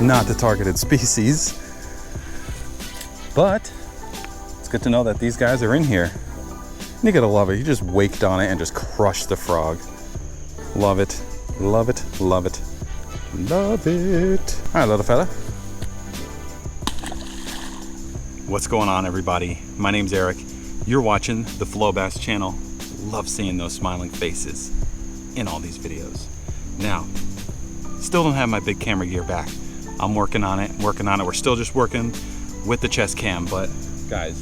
not the targeted species. But it's good to know that these guys are in here. And you gotta love it. You just waked on it and just crushed the frog. Love it, love it, love it, love it. All right, little fella. What's going on, everybody? My name's Eric. You're watching the Flow Bass channel. Love seeing those smiling faces in all these videos. Now, still don't have my big camera gear back. I'm working on it. We're still just working with the chest cam, but guys,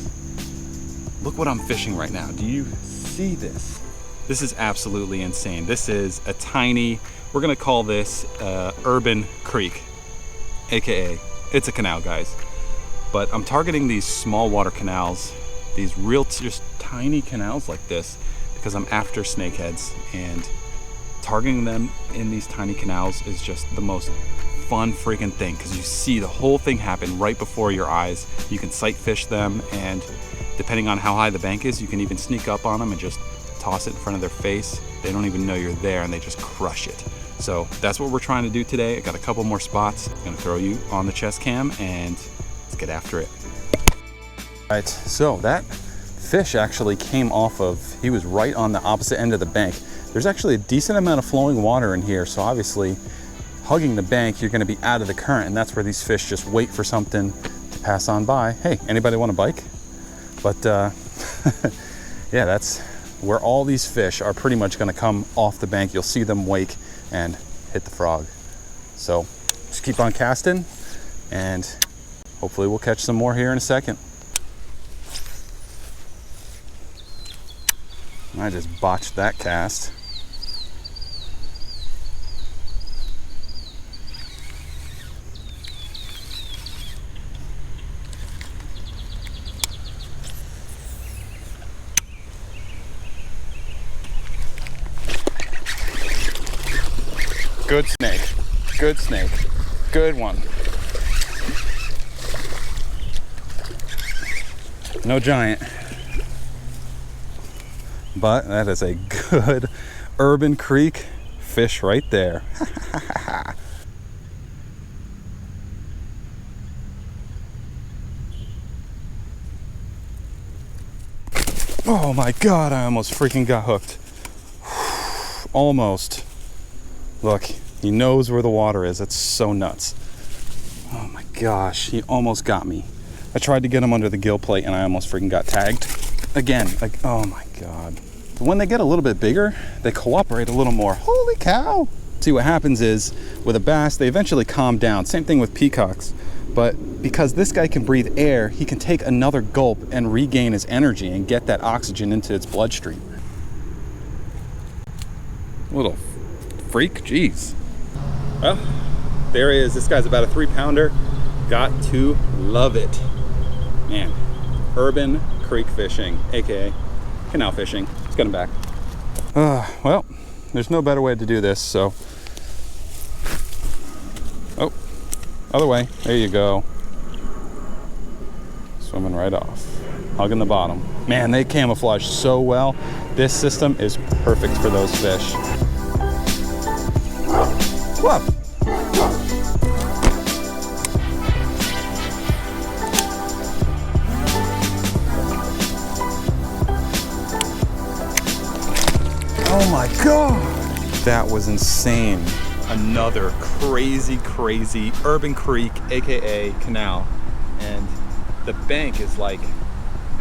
look what I'm fishing right now. Do you see this? This is absolutely insane. This is a tiny, we're gonna call this urban creek, AKA, it's a canal, guys. But I'm targeting these small water canals, these real just tiny canals like this, because I'm after snakeheads, and targeting them in these tiny canals is just the most fun freaking thing, because you see the whole thing happen right before your eyes. You can sight fish them, and depending on how high the bank is, you can even sneak up on them and just toss it in front of their face. They don't even know you're there, and they just crush it. So that's what we're trying to do today. I got a couple more spots. I'm gonna throw you on the chest cam, and let's get after it. All right, so that fish actually came off of, he was right on the opposite end of the bank. There's actually a decent amount of flowing water in here, so obviously hugging the bank, you're gonna be out of the current, and that's where these fish just wait for something to pass on by. Hey, anybody want a bike? But yeah, that's where all these fish are pretty much gonna come off the bank. You'll see them wake and hit the frog. So just keep on casting, and hopefully we'll catch some more here in a second. I just botched that cast. Good snake, good snake, good one. No giant, but that is a good urban creek fish right there. Oh my God, I almost freaking got hooked. Almost. Look, he knows where the water is. That's so nuts. Oh my gosh, he almost got me. I tried to get him under the gill plate and I almost freaking got tagged. Again, like, oh my God. When they get a little bit bigger, they cooperate a little more. Holy cow. See, what happens is, with a bass, they eventually calm down. Same thing with peacocks. But because this guy can breathe air, he can take another gulp and regain his energy and get that oxygen into its bloodstream. Little freak, jeez. Well, there he is. This guy's about a 3-pounder. Got to love it. Man, urban creek fishing, AKA canal fishing. Let's get him back. Well, there's no better way to do this, so. Oh, other way. There you go. Swimming right off. Hugging the bottom. Man, they camouflage so well. This system is perfect for those fish. Whoa. Oh my God. That was insane. Another crazy urban creek, AKA canal. And the bank is like,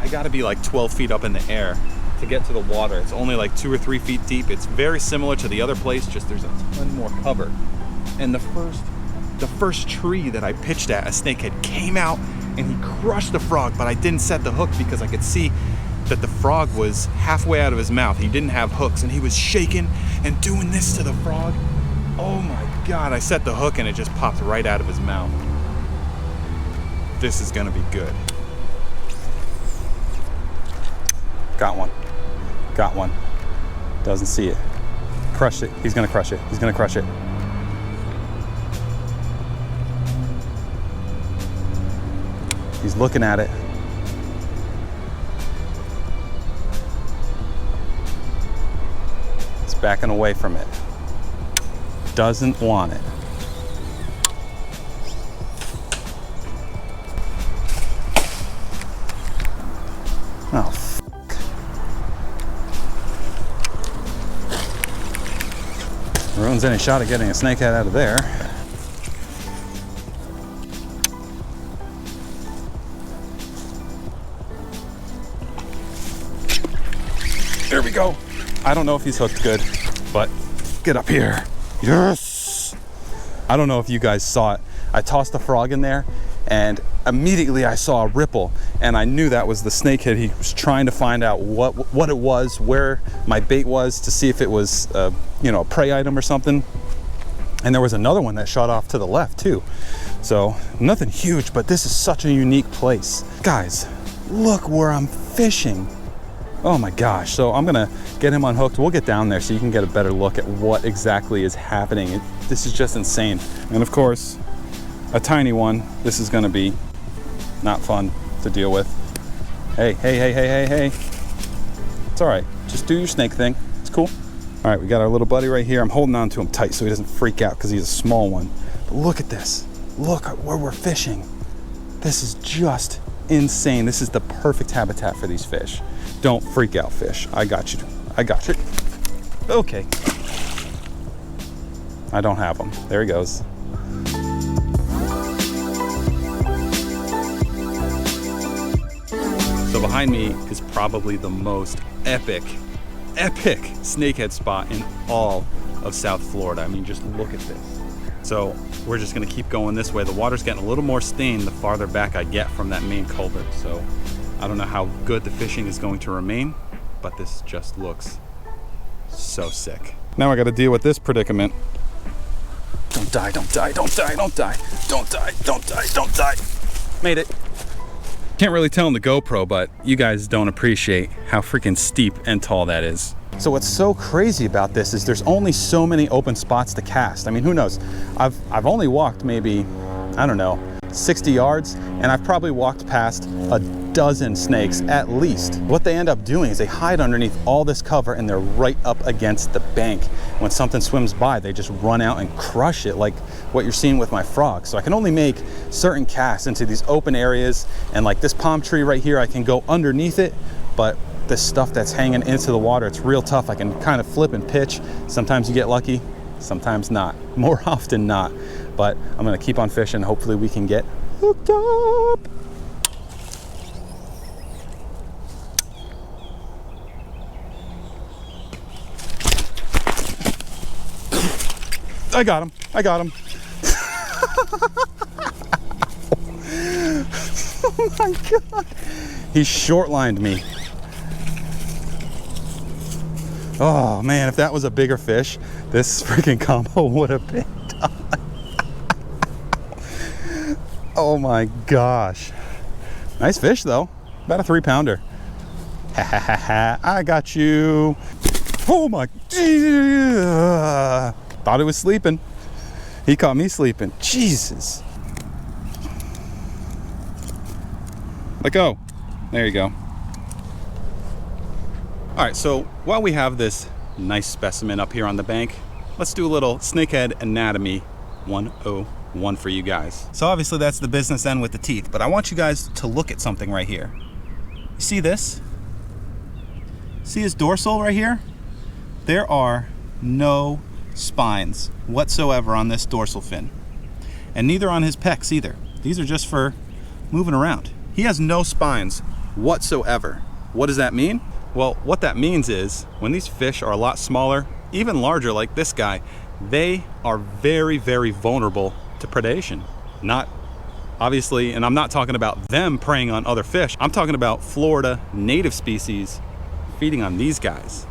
I gotta be like 12 feet up in the air to get to the water. It's only like 2 or 3 feet deep. It's very similar to the other place, just there's a ton more cover. And the first tree that I pitched at, a snakehead came out and he crushed the frog, but I didn't set the hook because I could see that the frog was halfway out of his mouth. He didn't have hooks, and he was shaking and doing this to the frog. Oh my God, I set the hook and it just popped right out of his mouth. This is gonna be good. Got one. Got one. Doesn't see it. Crushed it. He's gonna crush it. He's gonna crush it. He's looking at it. He's backing away from it. Doesn't want it. Oh, ruins any shot of getting a snakehead out of there. There we go. I don't know if he's hooked good, but get up here. Yes! I don't know if you guys saw it. I tossed the frog in there and immediately I saw a ripple and I knew that was the snakehead. He was trying to find out what it was, where my bait was, to see if it was you know, a prey item or something. And there was another one that shot off to the left too. So nothing huge, but this is such a unique place. Guys, look where I'm fishing. Oh my gosh. So I'm gonna get him unhooked. We'll get down there so you can get a better look at what exactly is happening. This is just insane. And of course, a tiny one. This is gonna be not fun to deal with. Hey, hey, hey, hey, hey, hey. It's all right. Just do your snake thing. It's cool. All right, we got our little buddy right here. I'm holding on to him tight so he doesn't freak out because he's a small one. But look at this. Look at where we're fishing. This is just insane. This is the perfect habitat for these fish. Don't freak out, fish. I got you. I got you. Okay. I don't have him. There he goes. So behind me is probably the most epic snakehead spot in all of South Florida. I mean, just look at this. So we're just gonna keep going this way. The water's getting a little more stained the farther back I get from that main culvert. So I don't know how good the fishing is going to remain, but this just looks so sick. Now I gotta deal with this predicament. Don't die, don't die, don't die, don't die, don't die, don't die, don't die. Made it. Can't really tell in the GoPro, but you guys don't appreciate how freaking steep and tall that is. So what's so crazy about this is there's only so many open spots to cast. I mean, who knows? I've only walked maybe, I don't know, 60 yards, and I've probably walked past a dozen snakes at least. What they end up doing is they hide underneath all this cover and they're right up against the bank. When something swims by, they just run out and crush it, like what you're seeing with my frog. So I can only make certain casts into these open areas, and like this palm tree right here, I can go underneath it, but this stuff that's hanging into the water, it's real tough. I can kind of flip and pitch. Sometimes you get lucky, sometimes not. More often not. But I'm gonna keep on fishing. Hopefully we can get hooked up. I got him. I got him. Oh my God. He short-lined me. Oh man, if that was a bigger fish, this freaking combo would have been done. Oh my gosh. Nice fish though. About a 3-pounder. Ha ha ha ha. I got you. Oh my. Thought he was sleeping. He caught me sleeping. Jesus. Let go. There you go. All right, so while we have this nice specimen up here on the bank, let's do a little snakehead anatomy 101 for you guys. So obviously that's the business end with the teeth, but I want you guys to look at something right here. You see this? See his dorsal right here? There are no spines whatsoever on this dorsal fin, and neither on his pecs either. These are just for moving around. He has no spines whatsoever. What does that mean? Well, what that means is when these fish are a lot smaller, even larger like this guy, they are very, very vulnerable to predation. Not obviously, and I'm not talking about them preying on other fish. I'm talking about Florida native species feeding on these guys.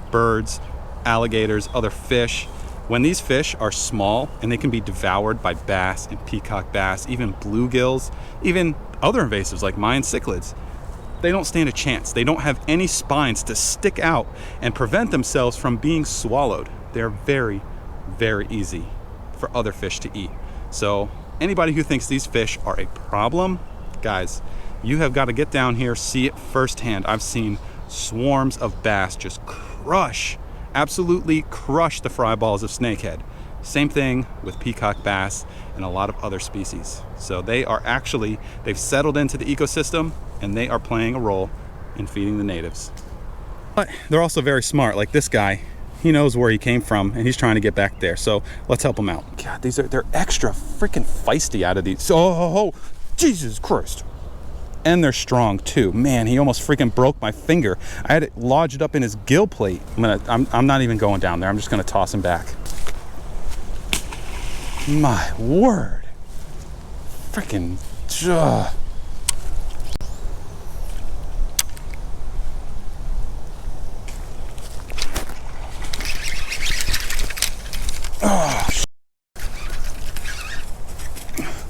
Birds, alligators, other fish. When these fish are small and they can be devoured by bass and peacock bass, even bluegills, even other invasives like Mayan cichlids, they don't stand a chance. They don't have any spines to stick out and prevent themselves from being swallowed. They're very, very easy for other fish to eat. So anybody who thinks these fish are a problem, guys, you have got to get down here, see it firsthand. I've seen swarms of bass just absolutely crush the fry balls of snakehead. Same thing with peacock bass and a lot of other species. So they've settled into the ecosystem and they are playing a role and feeding the natives. But they're also very smart. Like this guy, he knows where he came from and he's trying to get back there. So let's help him out. God, they're extra freaking feisty out of these. Oh, Jesus Christ. And they're strong too. Man, he almost freaking broke my finger. I had it lodged up in his gill plate. I'm not even going down there. I'm just gonna toss him back. My word. Freaking.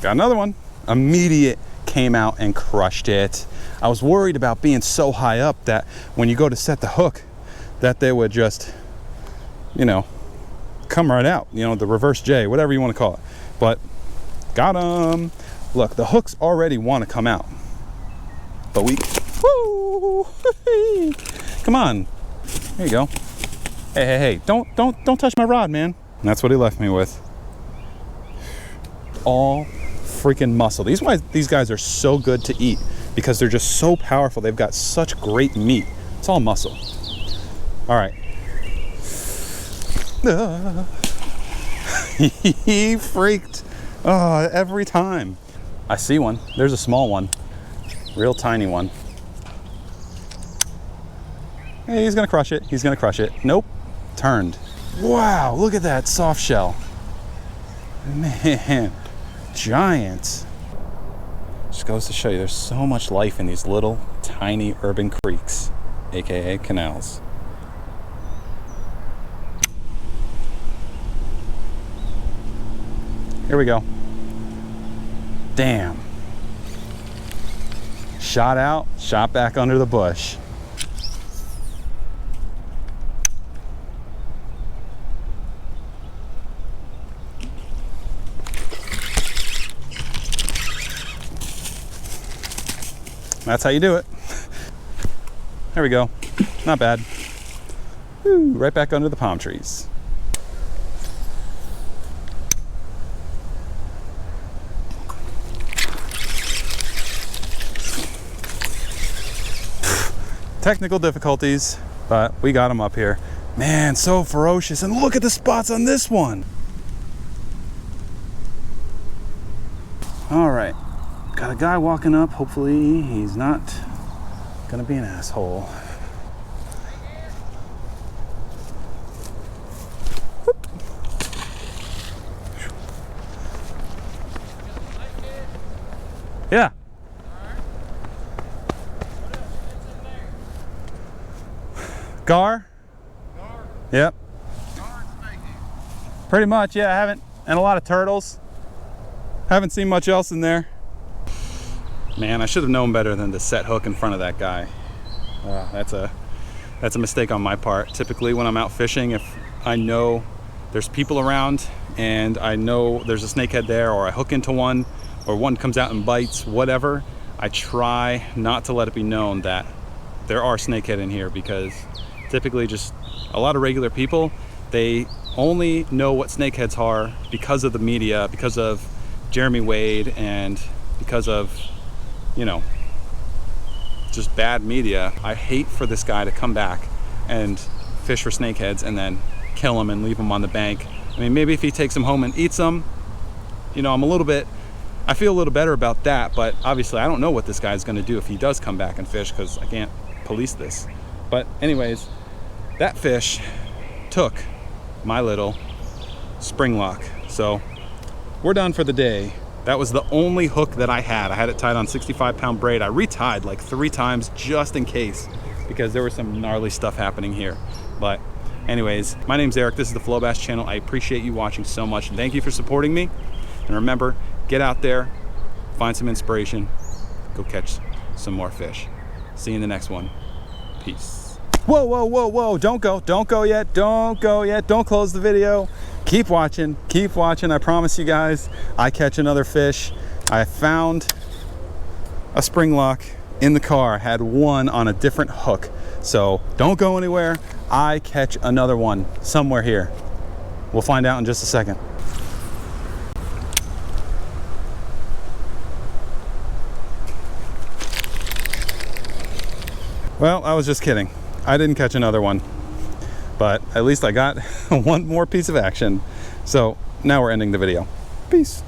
Got another one. Immediate, came out and crushed it. I was worried about being so high up that when you go to set the hook that they would just, you know, come right out, you know, the reverse J, whatever you want to call it. But got them. Look, the hooks already want to come out, but we, woo, come on, there you go. Hey, don't touch my rod, man. And that's what he left me with. All freaking muscle. These guys are so good to eat because they're just so powerful. They've got such great meat. It's all muscle. All right. He freaked every time. I see one. There's a small one. Real tiny one. Hey, he's gonna crush it. He's gonna crush it. Nope. Turned. Wow, look at that soft shell. Man. Giants. Just goes to show you there's so much life in these little tiny urban creeks, aka canals. Here we go. Damn. Shot out, shot back under the bush. That's how you do it. There we go. Not bad. Woo, right back under the palm trees. Technical difficulties, but we got them up here. Man, so ferocious. And look at the spots on this one. All right. Got a guy walking up. Hopefully he's not gonna be an asshole. Whoop. Yeah. Gar? Yep. Pretty much, yeah, I haven't. And a lot of turtles. Haven't seen much else in there. Man, I should have known better than to set hook in front of that guy. That's a mistake on my part. Typically when I'm out fishing, if I know there's people around and I know there's a snakehead there, or I hook into one, or one comes out and bites, whatever, I try not to let it be known that there are snakehead in here, because typically just a lot of regular people, they only know what snakeheads are because of the media, because of Jeremy Wade, and because of, you know, just bad media. I hate for this guy to come back and fish for snakeheads and then kill them and leave them on the bank. I mean, maybe if he takes them home and eats them, you know, I feel a little better about that, but obviously I don't know what this guy's gonna do if he does come back and fish, because I can't police this. But anyways, that fish took my little spring lock. So we're done for the day. That was the only hook that I had. I had it tied on 65-pound braid. I retied like 3 times just in case, because there was some gnarly stuff happening here. But anyways, my name's Eric. This is the Flow Bass channel. I appreciate you watching so much. Thank you for supporting me. And remember, get out there, find some inspiration, go catch some more fish. See you in the next one. Peace. Whoa, whoa, whoa, whoa. Don't go yet. Don't go yet. Don't close the video. Keep watching. Keep watching. I promise you guys, I catch another fish. I found a spring lock in the car. I had one on a different hook. So don't go anywhere. I catch another one somewhere here. We'll find out in just a second. Well, I was just kidding. I didn't catch another one, but at least I got one more piece of action. So now we're ending the video. Peace.